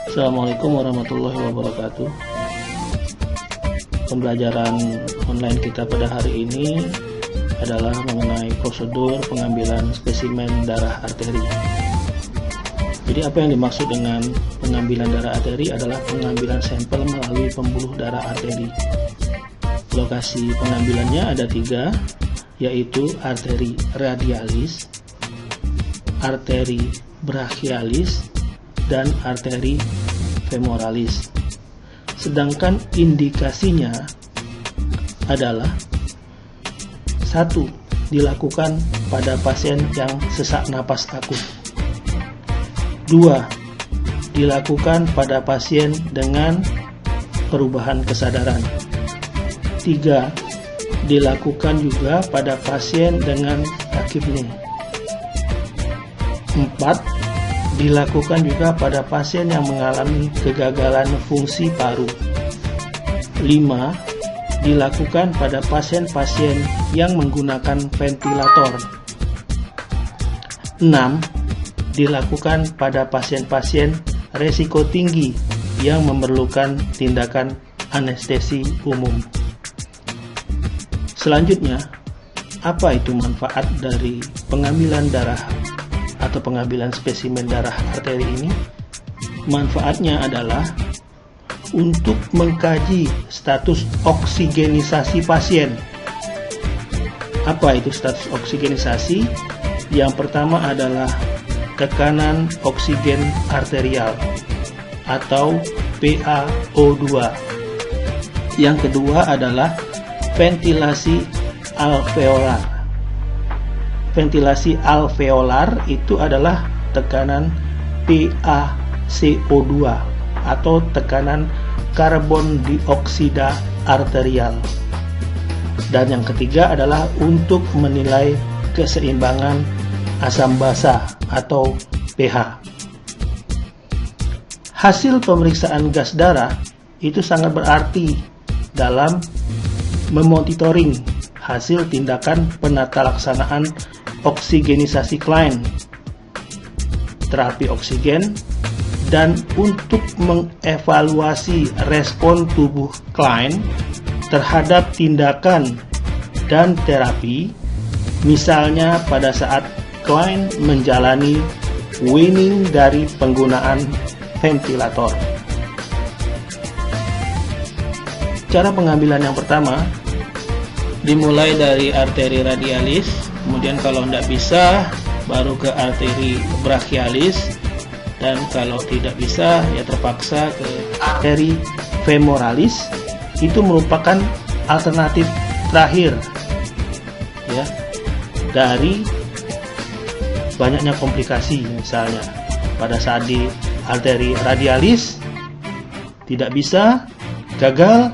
Assalamualaikum warahmatullahi wabarakatuh. Pembelajaran online kita pada hari ini adalah mengenai prosedur pengambilan spesimen darah arteri. Jadi apa yang dimaksud dengan pengambilan darah arteri adalah pengambilan sampel melalui pembuluh darah arteri. Lokasi pengambilannya ada 3, yaitu arteri radialis, arteri brachialis, dan arteri femoralis. Sedangkan indikasinya adalah 1. Dilakukan pada pasien yang sesak napas akut. 2. Dilakukan pada pasien dengan perubahan kesadaran. 3. Dilakukan juga pada pasien dengan takipne. 4. Dilakukan juga pada pasien yang mengalami kegagalan fungsi paru. 5. Dilakukan pada pasien-pasien yang menggunakan ventilator. 6. Dilakukan pada pasien-pasien resiko tinggi yang memerlukan tindakan anestesi umum. Selanjutnya, apa itu manfaat dari pengambilan darah atau pengambilan spesimen darah arteri ini? Manfaatnya adalah untuk mengkaji status oksigenisasi pasien. Apa itu status oksigenisasi? Yang pertama adalah tekanan oksigen arterial atau PaO2. Yang kedua adalah ventilasi alveolar. Ventilasi alveolar itu adalah tekanan PaCO2 atau tekanan karbon dioksida arterial. Dan yang ketiga adalah untuk menilai keseimbangan asam basa atau pH. Hasil pemeriksaan gas darah itu sangat berarti dalam memonitoring hasil tindakan penata laksanaan oksigenisasi klien, terapi oksigen, dan untuk mengevaluasi respon tubuh klien terhadap tindakan dan terapi, misalnya pada saat klien menjalani weaning dari penggunaan ventilator. Cara pengambilan yang pertama dimulai dari arteri radialis, kemudian kalau tidak bisa baru ke arteri brachialis, dan kalau tidak bisa ya terpaksa ke arteri femoralis. Itu merupakan alternatif terakhir ya dari banyaknya komplikasi. Misalnya pada saat di arteri radialis tidak bisa, gagal,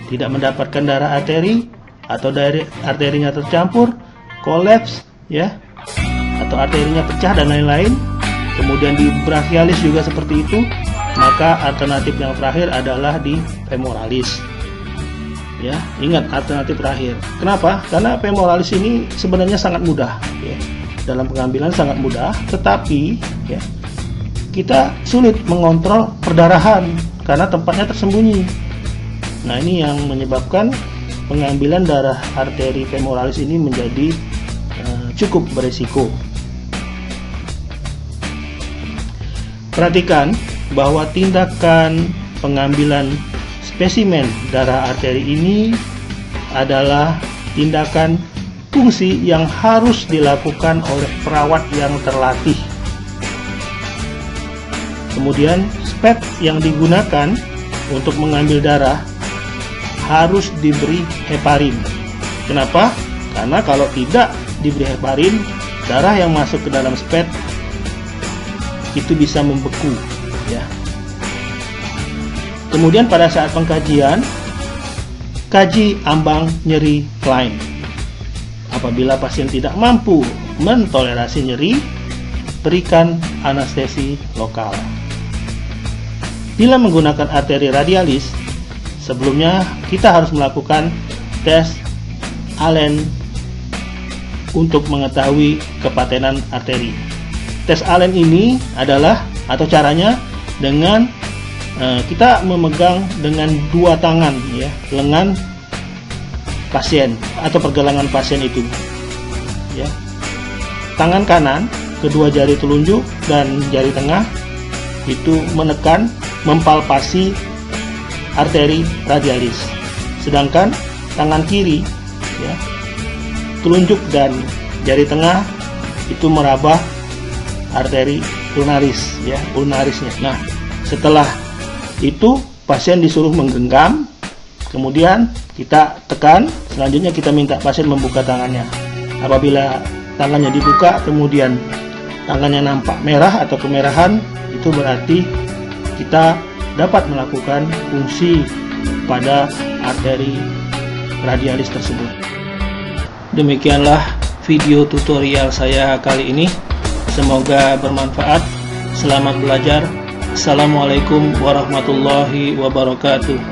tidak mendapatkan darah arteri, atau dari arterinya tercampur, kolaps ya, atau arterinya pecah dan lain-lain. Kemudian di brachialis juga seperti itu, maka alternatif yang terakhir adalah di femoralis. Ya, ingat alternatif terakhir. Kenapa? Karena femoralis ini sebenarnya sangat mudah ya. Dalam pengambilan sangat mudah, tetapi ya, kita sulit mengontrol perdarahan karena tempatnya tersembunyi. Nah, ini yang menyebabkan pengambilan darah arteri femoralis ini menjadi cukup berisiko. Perhatikan bahwa tindakan pengambilan spesimen darah arteri ini adalah tindakan fungsi yang harus dilakukan oleh perawat yang terlatih. Kemudian spet yang digunakan untuk mengambil darah harus diberi heparin. Kenapa? Karena kalau tidak diberi heparin, darah yang masuk ke dalam spet itu bisa membeku ya. Kemudian pada saat pengkajian, kaji ambang nyeri klien. Apabila pasien tidak mampu mentolerasi nyeri, berikan anestesi lokal. Bila menggunakan arteri radialis, sebelumnya kita harus melakukan tes Allen untuk mengetahui kepatenan arteri. Tes Allen ini adalah, atau caranya, dengan kita memegang dengan dua tangan ya, lengan pasien atau pergelangan pasien itu ya. Tangan kanan, kedua jari telunjuk dan jari tengah itu menekan, mempalpasi arteri radialis, sedangkan tangan kiri ya, telunjuk dan jari tengah itu meraba arteri ulnaris ya, ulnarisnya. Nah, setelah itu pasien disuruh menggenggam, kemudian kita tekan, selanjutnya kita minta pasien membuka tangannya. Apabila tangannya dibuka kemudian tangannya nampak merah atau kemerahan, itu berarti kita dapat melakukan fungsi pada arteri radialis tersebut. Demikianlah video tutorial saya kali ini, semoga bermanfaat. Selamat belajar. Assalamualaikum warahmatullahi wabarakatuh.